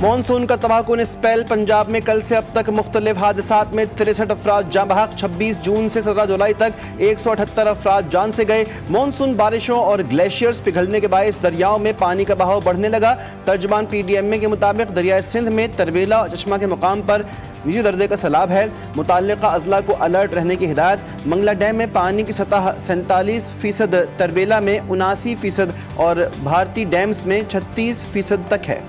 Monsoon का तबाहकुन spell. Punjab में कल से अब तक मुख्तलिफ हादसात में 63 अफराद जाँ बहक। 26 जून से 17 जुलाई तक 178 अफराद जान से गए। मानसून बारिशों और ग्लेशियर्स पिघलने के बायस दरियाओं में पानी का बहाव बढ़ने लगा। तर्जमान PDMA के मुताबिक दरियाए सिंध में तरबेला और चश्मा के मुकाम पर निजी दर्जे का सैलाब है। मुताल्लिका अजला को अलर्ट रहने की हिदायत। मंगला डैम में पानी की सतह 47%, तरबेला में 79% और भारतीय डैम्स में 36% तक है।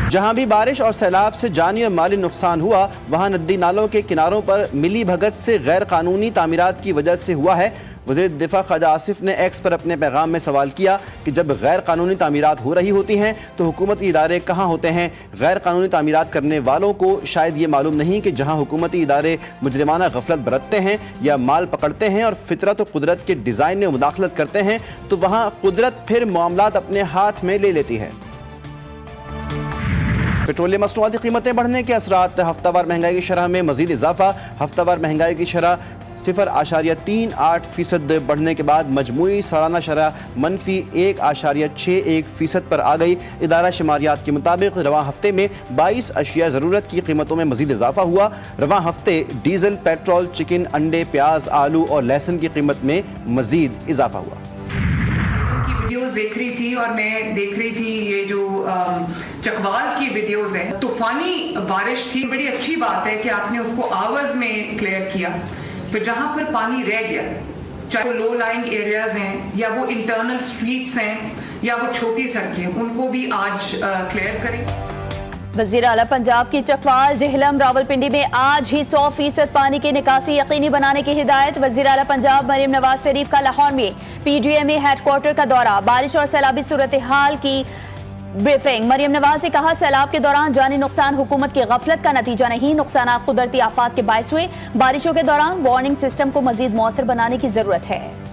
जहां भी बारिश और सैलाब से जानी और माली नुकसान हुआ, वहां नदी नालों के किनारों पर मिली भगत से गैर कानूनी तामीरात की वजह से हुआ है। वज़ीर दिफा ख्वाजा आसिफ ने एक्स पर अपने पैगाम में सवाल किया कि जब गैर कानूनी तामीरात हो रही होती हैं तो हुकूमती इदारे कहाँ होते हैं। गैर कानूनी तामीरात करने वालों को शायद ये मालूम नहीं कि जहाँ हुकूमती इदारे मुजरिमाना गफलत बरतते हैं या माल पकड़ते हैं और फितरत और कुदरत के डिज़ाइन में मुदाखलत करते हैं, तो वहाँ कुदरत फिर मामलात अपने हाथ में ले लेती है। पेट्रोलियम मसनूआती कीमतें बढ़ने के असरात। हफ्तावार महंगाई की शरह में मजीद इजाफा। हफ्तावार महंगाई की शरह 0.38% बढ़ने के बाद मजमूई सालाना शरह -1.61% पर आ गई। इदारा शुमारियात के मुताबिक रवां हफ्ते में 22 अशिया ज़रूरत की कीमतों में मजीद इजाफा हुआ। रवां हफ्ते डीजल, पेट्रोल, चिकन, अंडे, प्याज, आलू और लहसुन की कीमत में मजीद इजाफा हुआ। वीडियोस देख रही थी और मैं देख रही थी ये जो चकवाल की वीडियोस है। तूफानी बारिश थी। बड़ी अच्छी बात है कि आपने उसको आवर्स में क्लियर किया। तो जहां पर पानी रह गया, चाहे वो लो लाइंग एरियाज हैं या वो इंटरनल स्ट्रीट्स हैं या वो छोटी सड़कें, उनको भी आज क्लियर करें। वज़ीर आला पंजाब की चकवाल, जेहलम, रावलपिंडी में आज ही 100% पानी की निकासी यकीनी बनाने की हिदायत। वज़ीर आला पंजाब मरीम नवाज शरीफ का लाहौर में PDMA हेडक्वार्टर का दौरा। बारिश और सैलाबी सूरत हाल की ब्रीफिंग। मरीम नवाज ने कहा, सैलाब के दौरान जानी नुकसान हुकूमत की गफलत का नतीजा नहीं, नुकसान कुदरती आफात के बायस हुए। बारिशों के दौरान वार्निंग सिस्टम को मजीद मौसर बनाने की जरूरत है।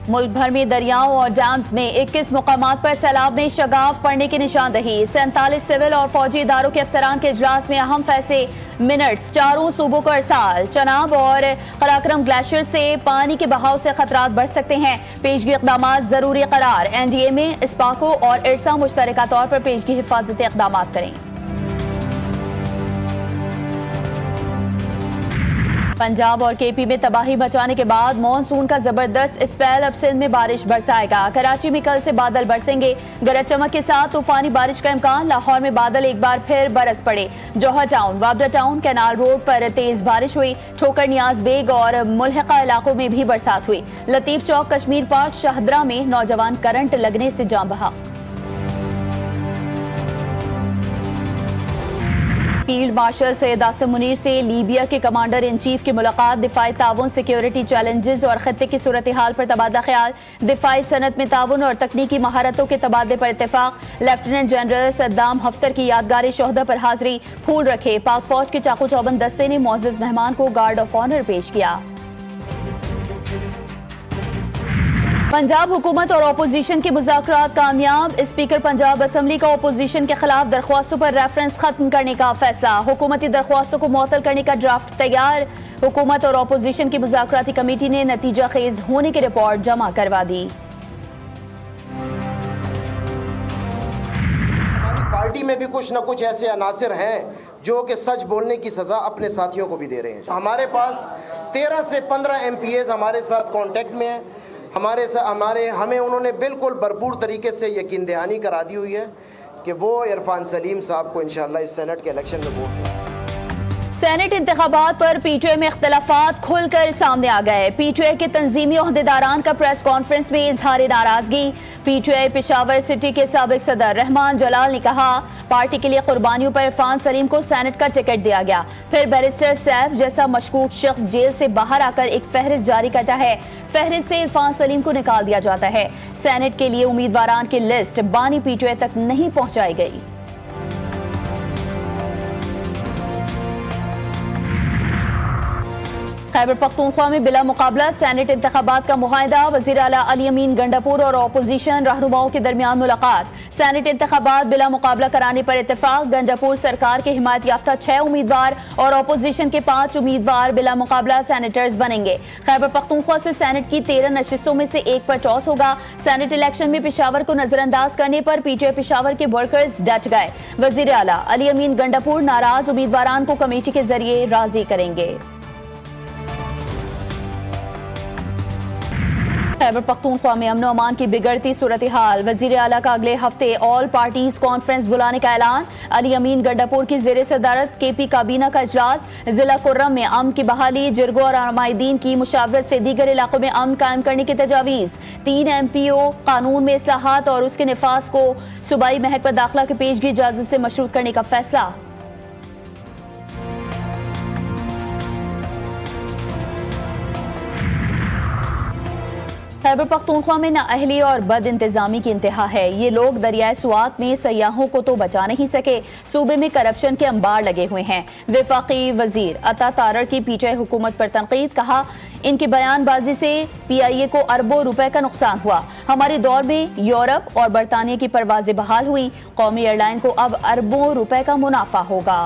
मुल्क भर में दरियाओं और डैम्स में 21 मुकामात पर सैलाब में शगाफ पड़ने की निशानदही। 47 सिविल और फौजी इदारों के अफसरान के इजलास में अहम फैसले मिनट्स। चारों सूबों को अरसाल। चनाब और कराक्रम ग्लेशियर से पानी के बहाव से खतरात बढ़ सकते हैं, पेशगी इकदाम जरूरी करार। NDA में इस्पाको और इरसा मुश्तरका तौर पर पेशगी हिफाजती इकदाम करें। पंजाब और KP में तबाही मचाने के बाद मानसून का जबरदस्त स्पेल अब सिंध में बारिश बरसाएगा। कराची में कल से बादल बरसेंगे, गरज चमक के साथ तूफानी बारिश का इम्कान। लाहौर में बादल एक बार फिर बरस पड़े। जौहर टाउन, वाबडा टाउन, कैनाल रोड पर तेज बारिश हुई। ठोकर नियाज बेग और मुल्हिका इलाकों में भी बरसात हुई। लतीफ चौक, कश्मीर पार्क, शाहदरा में नौजवान करंट लगने से जान बहक। फील्ड मार्शल सैयद आसिम मुनीर से लीबिया के कमांडर इन चीफ की मुलाकात। दिफाई ताउन, सिक्योरिटी चैलेंजेस और खत्ते की सूरत हाल पर तबादला ख्याल। दिफाई सनत में ताउन और तकनीकी महारतों के तबादले पर इत्तेफाक। लेफ्टिनेंट जनरल सद्दाम हफ्तर की यादगारी शोहदा पर हाजिरी, फूल रखे। पाक फौज के चाकू चौबंद दस्ते ने मोअज़्ज़ज़ मेहमान को गार्ड ऑफ ऑनर पेश किया। पंजाब हुकूमत और अपोजिशन के मुज़ाकरात कामयाब। स्पीकर पंजाब असम्बली का अपोजिशन के खिलाफ दरख्वास्तों पर रेफरेंस खत्म करने का फैसला। हुकूमती दरख्वास्तों को मुअत्तल करने का ड्राफ्ट तैयार। हुकूमत और अपोजिशन की मुज़ाकराती कमेटी ने नतीजा खेज होने की रिपोर्ट जमा करवा दी। हमारी पार्टी में भी कुछ न कुछ ऐसे अनासिर हैं जो कि सच बोलने की सजा अपने साथियों को भी दे रहे हैं। हमारे पास 13 से 15 MPAs हमारे साथ कांटेक्ट में हैं। हमें उन्होंने बिल्कुल भरपूर तरीके से यकीन दहानी करा दी हुई है कि वो इरफान सलीम साहब को इंशाअल्लाह इस सेनेट के इलेक्शन में वोट दें। सेनेट इंतखाबात पर PTI में इख्तलाफात खुलकर सामने आ गए। PTI के तंजीमी ओहदेदारान का प्रेस कॉन्फ्रेंस में इजहार नाराजगी। PTI पेशावर सिटी के साबिक सदर रहमान जलाल ने कहा, पार्टी के लिए कुर्बानियों पर इरफान सलीम को सेनेट का टिकट दिया गया। फिर बैरिस्टर सैफ जैसा मशकूक शख्स जेल से बाहर आकर एक फहरिस्त जारी करता है। फहरिस्त से इरफान सलीम को निकाल दिया जाता है। सेनेट के लिए उम्मीदवारान की लिस्ट बानी PTI तक नहीं पहुंचाई गई। खैबर पख्तूनख्वा में बिला मुकाबला सेनेट इंतखाबात का मुआहिदा, वज़ीर आला अली अमीन गंडापुर और अपोजिशन रहनुमाओं के दरमियान मुलाकात। सेनेट इंतखाबात बिला मुकाबला कराने पर इत्तेफाक। गंडापुर सरकार के हिमायत याफ्ता 6 उम्मीदवार और अपोजिशन के 5 उम्मीदवार बिला मुकाबला सेनेटर्स बनेंगे। खैबर पख्तूनख्वा से सेनेट की 13 नशिस्तों में से एक पर टॉस होगा। सेनेट इलेक्शन में पेशावर को नजरअंदाज करने पर पीटीआई पेशावर के वर्कर्स डट गए। वज़ीर आला अली अमीन गंडापुर नाराज उम्मीदवारान को कमेटी के जरिए राजी करेंगे। खैबर पख्तूनख्वा में अमन अमान की बिगड़ती सूरत हाल, वज़ीर आला का अगले हफ्ते ऑल पार्टीज कॉन्फ्रेंस बुलाने का ऐलान। अली अमीन गंडापुर की ज़ेरे सदारत केपी काबीना का इजलास। जिला कुर्रम में अमन की बहाली, जिरगो और आमाइदीन की मुशावरत से दीगर इलाकों में अमन कायम करने की तजावीज़। 3 MPO कानून में इस्लाहात और उसके निफाज को सूबाई महकमा दाखिला की पेशगी इजाजत से मशरूत करने का फैसला। खैबर पख्तूनख्वा में नाअहली और बद इंतजामी की इंतहा है। ये लोग दरियाए सुआत में सयाहों को तो बचा नहीं सके, सूबे में करप्शन के अंबार लगे हुए हैं। वफाकी वजीर अता तारड़ की पीटीआई हुकूमत पर तनकीद, कहा इनकी बयानबाजी से PIA को अरबों रुपए का नुकसान हुआ। हमारे दौर में यूरोप और बरतानिया की परवाजें बहाल हुई, कौमी एयरलाइन को अब अरबों रुपए का मुनाफा होगा।